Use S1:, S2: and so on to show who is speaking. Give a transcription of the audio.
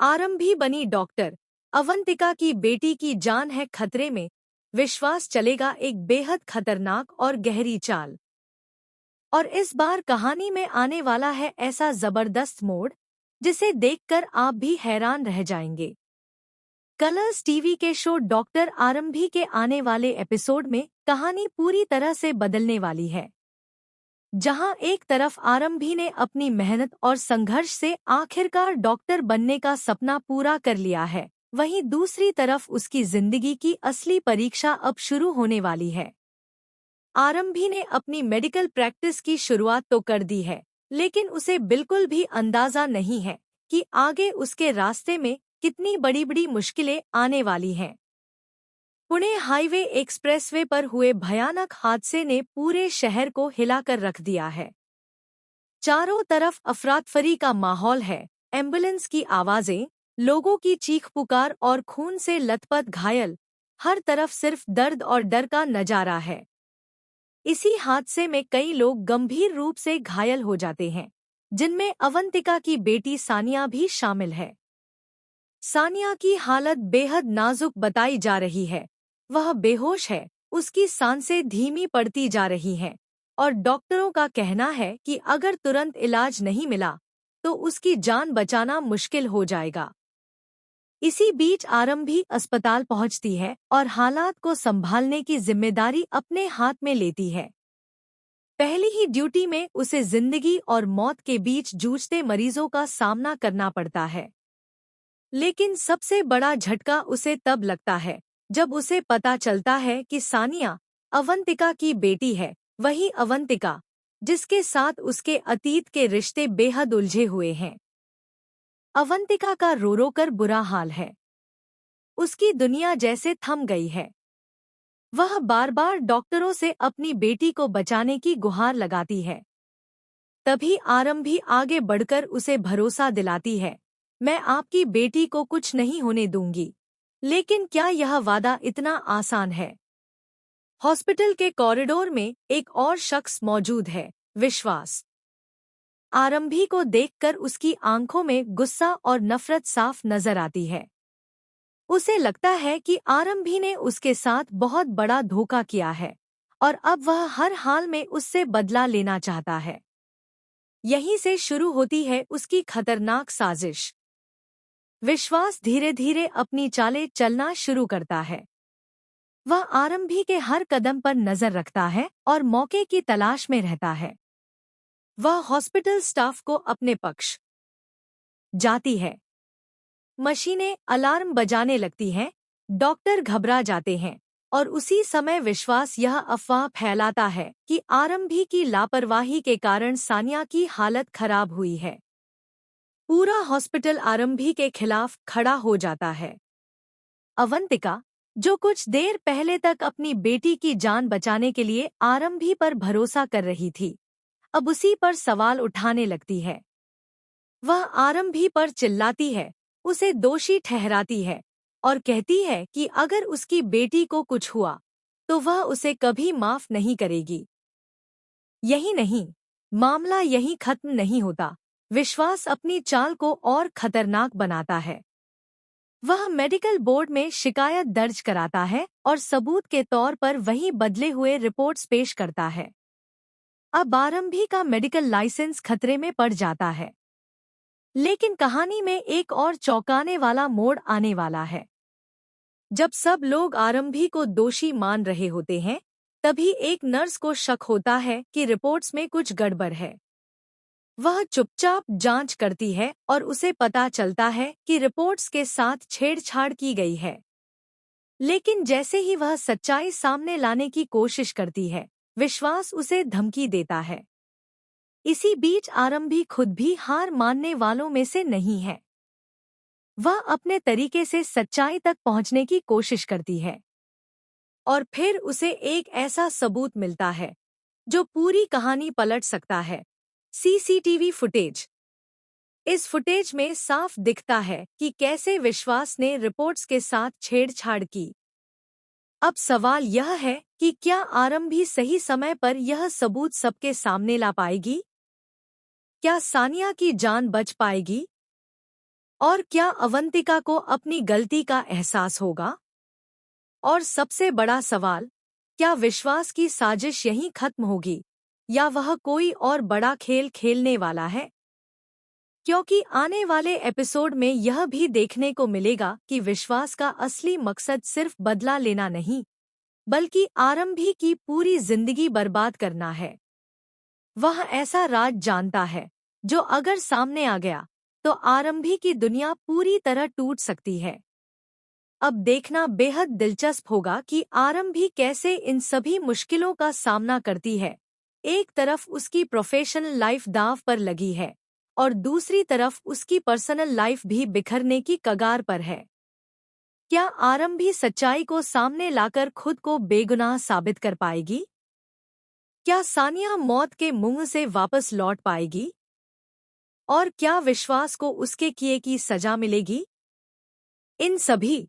S1: आरंभी बनी डॉक्टर। अवंतिका की बेटी की जान है खतरे में। विश्वास चलेगा एक बेहद खतरनाक और गहरी चाल। और इस बार कहानी में आने वाला है ऐसा जबरदस्त मोड़ जिसे देखकर आप भी हैरान रह जाएंगे। कलर्स टीवी के शो डॉक्टर आरंभी के आने वाले एपिसोड में कहानी पूरी तरह से बदलने वाली है। जहां एक तरफ आरंभी ने अपनी मेहनत और संघर्ष से आखिरकार डॉक्टर बनने का सपना पूरा कर लिया है, वहीं दूसरी तरफ उसकी जिंदगी की असली परीक्षा अब शुरू होने वाली है। आरंभी ने अपनी मेडिकल प्रैक्टिस की शुरुआत तो कर दी है, लेकिन उसे बिल्कुल भी अंदाजा नहीं है कि आगे उसके रास्ते में कितनी बड़ी बड़ी मुश्किलें आने वाली हैं। पुणे हाईवे एक्सप्रेसवे पर हुए भयानक हादसे ने पूरे शहर को हिलाकर रख दिया है। चारों तरफ अफरातफरी का माहौल है। एम्बुलेंस की आवाजें, लोगों की चीख पुकार और खून से लथपथ घायल, हर तरफ सिर्फ दर्द और डर का नजारा है। इसी हादसे में कई लोग गंभीर रूप से घायल हो जाते हैं, जिनमें अवंतिका की बेटी सानिया भी शामिल है। सानिया की हालत बेहद नाजुक बताई जा रही है। वह बेहोश है, उसकी सांसें धीमी पड़ती जा रही हैं, और डॉक्टरों का कहना है कि अगर तुरंत इलाज नहीं मिला तो उसकी जान बचाना मुश्किल हो जाएगा। इसी बीच आरंभी अस्पताल पहुंचती है और हालात को संभालने की जिम्मेदारी अपने हाथ में लेती है। पहली ही ड्यूटी में उसे जिंदगी और मौत के बीच जूझते मरीजों का सामना करना पड़ता है। लेकिन सबसे बड़ा झटका उसे तब लगता है जब उसे पता चलता है कि सानिया अवंतिका की बेटी है, वही अवंतिका जिसके साथ उसके अतीत के रिश्ते बेहद उलझे हुए हैं। अवंतिका का रो रो कर बुरा हाल है। उसकी दुनिया जैसे थम गई है। वह बार बार डॉक्टरों से अपनी बेटी को बचाने की गुहार लगाती है। तभी आरंभी आगे बढ़कर उसे भरोसा दिलाती है, मैं आपकी बेटी को कुछ नहीं होने दूंगी। लेकिन क्या यह वादा इतना आसान है? हॉस्पिटल के कॉरिडोर में एक और शख्स मौजूद है, विश्वास। आरंभी को देखकर उसकी आंखों में गुस्सा और नफरत साफ नजर आती है। उसे लगता है कि आरंभी ने उसके साथ बहुत बड़ा धोखा किया है और अब वह हर हाल में उससे बदला लेना चाहता है। यहीं से शुरू होती है उसकी खतरनाक साजिश। विश्वास धीरे धीरे अपनी चालें चलना शुरू करता है। वह आरंभी के हर कदम पर नजर रखता है और मौके की तलाश में रहता है। वह हॉस्पिटल स्टाफ को अपने पक्ष जाती है। मशीनें अलार्म बजाने लगती हैं, डॉक्टर घबरा जाते हैं, और उसी समय विश्वास यह अफवाह फैलाता है कि आरंभी की लापरवाही के कारण सानिया की हालत खराब हुई है। पूरा हॉस्पिटल आरंभी के खिलाफ खड़ा हो जाता है। अवंतिका, जो कुछ देर पहले तक अपनी बेटी की जान बचाने के लिए आरंभी पर भरोसा कर रही थी, अब उसी पर सवाल उठाने लगती है। वह आरंभी पर चिल्लाती है, उसे दोषी ठहराती है और कहती है कि अगर उसकी बेटी को कुछ हुआ तो वह उसे कभी माफ नहीं करेगी। यही नहीं, मामला यहीं खत्म नहीं होता। विश्वास अपनी चाल को और खतरनाक बनाता है। वह मेडिकल बोर्ड में शिकायत दर्ज कराता है और सबूत के तौर पर वही बदले हुए रिपोर्ट्स पेश करता है। अब आरंभी का मेडिकल लाइसेंस खतरे में पड़ जाता है। लेकिन कहानी में एक और चौंकाने वाला मोड़ आने वाला है। जब सब लोग आरंभी को दोषी मान रहे होते हैं, तभी एक नर्स को शक होता है कि रिपोर्ट्स में कुछ गड़बड़ है। वह चुपचाप जांच करती है और उसे पता चलता है कि रिपोर्ट्स के साथ छेड़छाड़ की गई है। लेकिन जैसे ही वह सच्चाई सामने लाने की कोशिश करती है, विश्वास उसे धमकी देता है। इसी बीच आरंभी खुद भी हार मानने वालों में से नहीं है। वह अपने तरीके से सच्चाई तक पहुंचने की कोशिश करती है। और फिर उसे एक ऐसा सबूत मिलता है जो पूरी कहानी पलट सकता है। CCTV footage. इस फुटेज में साफ दिखता है कि कैसे विश्वास ने रिपोर्ट्स के साथ छेड़छाड़ की। अब सवाल यह है कि क्या आरंभी सही समय पर यह सबूत सबके सामने ला पाएगी? क्या सानिया की जान बच पाएगी? और क्या अवंतिका को अपनी गलती का एहसास होगा? और सबसे बड़ा सवाल, क्या विश्वास की साजिश यहीं खत्म होगी या वह कोई और बड़ा खेल खेलने वाला है? क्योंकि आने वाले एपिसोड में यह भी देखने को मिलेगा कि विश्वास का असली मकसद सिर्फ बदला लेना नहीं, बल्कि आरंभी की पूरी जिंदगी बर्बाद करना है। वह ऐसा राज जानता है जो अगर सामने आ गया तो आरंभी की दुनिया पूरी तरह टूट सकती है। अब देखना बेहद दिलचस्प होगा कि आरंभी कैसे इन सभी मुश्किलों का सामना करती है। एक तरफ उसकी प्रोफेशनल लाइफ दांव पर लगी है और दूसरी तरफ उसकी पर्सनल लाइफ भी बिखरने की कगार पर है। क्या आरंभी सच्चाई को सामने लाकर खुद को बेगुनाह साबित कर पाएगी? क्या सानिया मौत के मुंह से वापस लौट पाएगी? और क्या विश्वास को उसके किए की सजा मिलेगी? इन सभी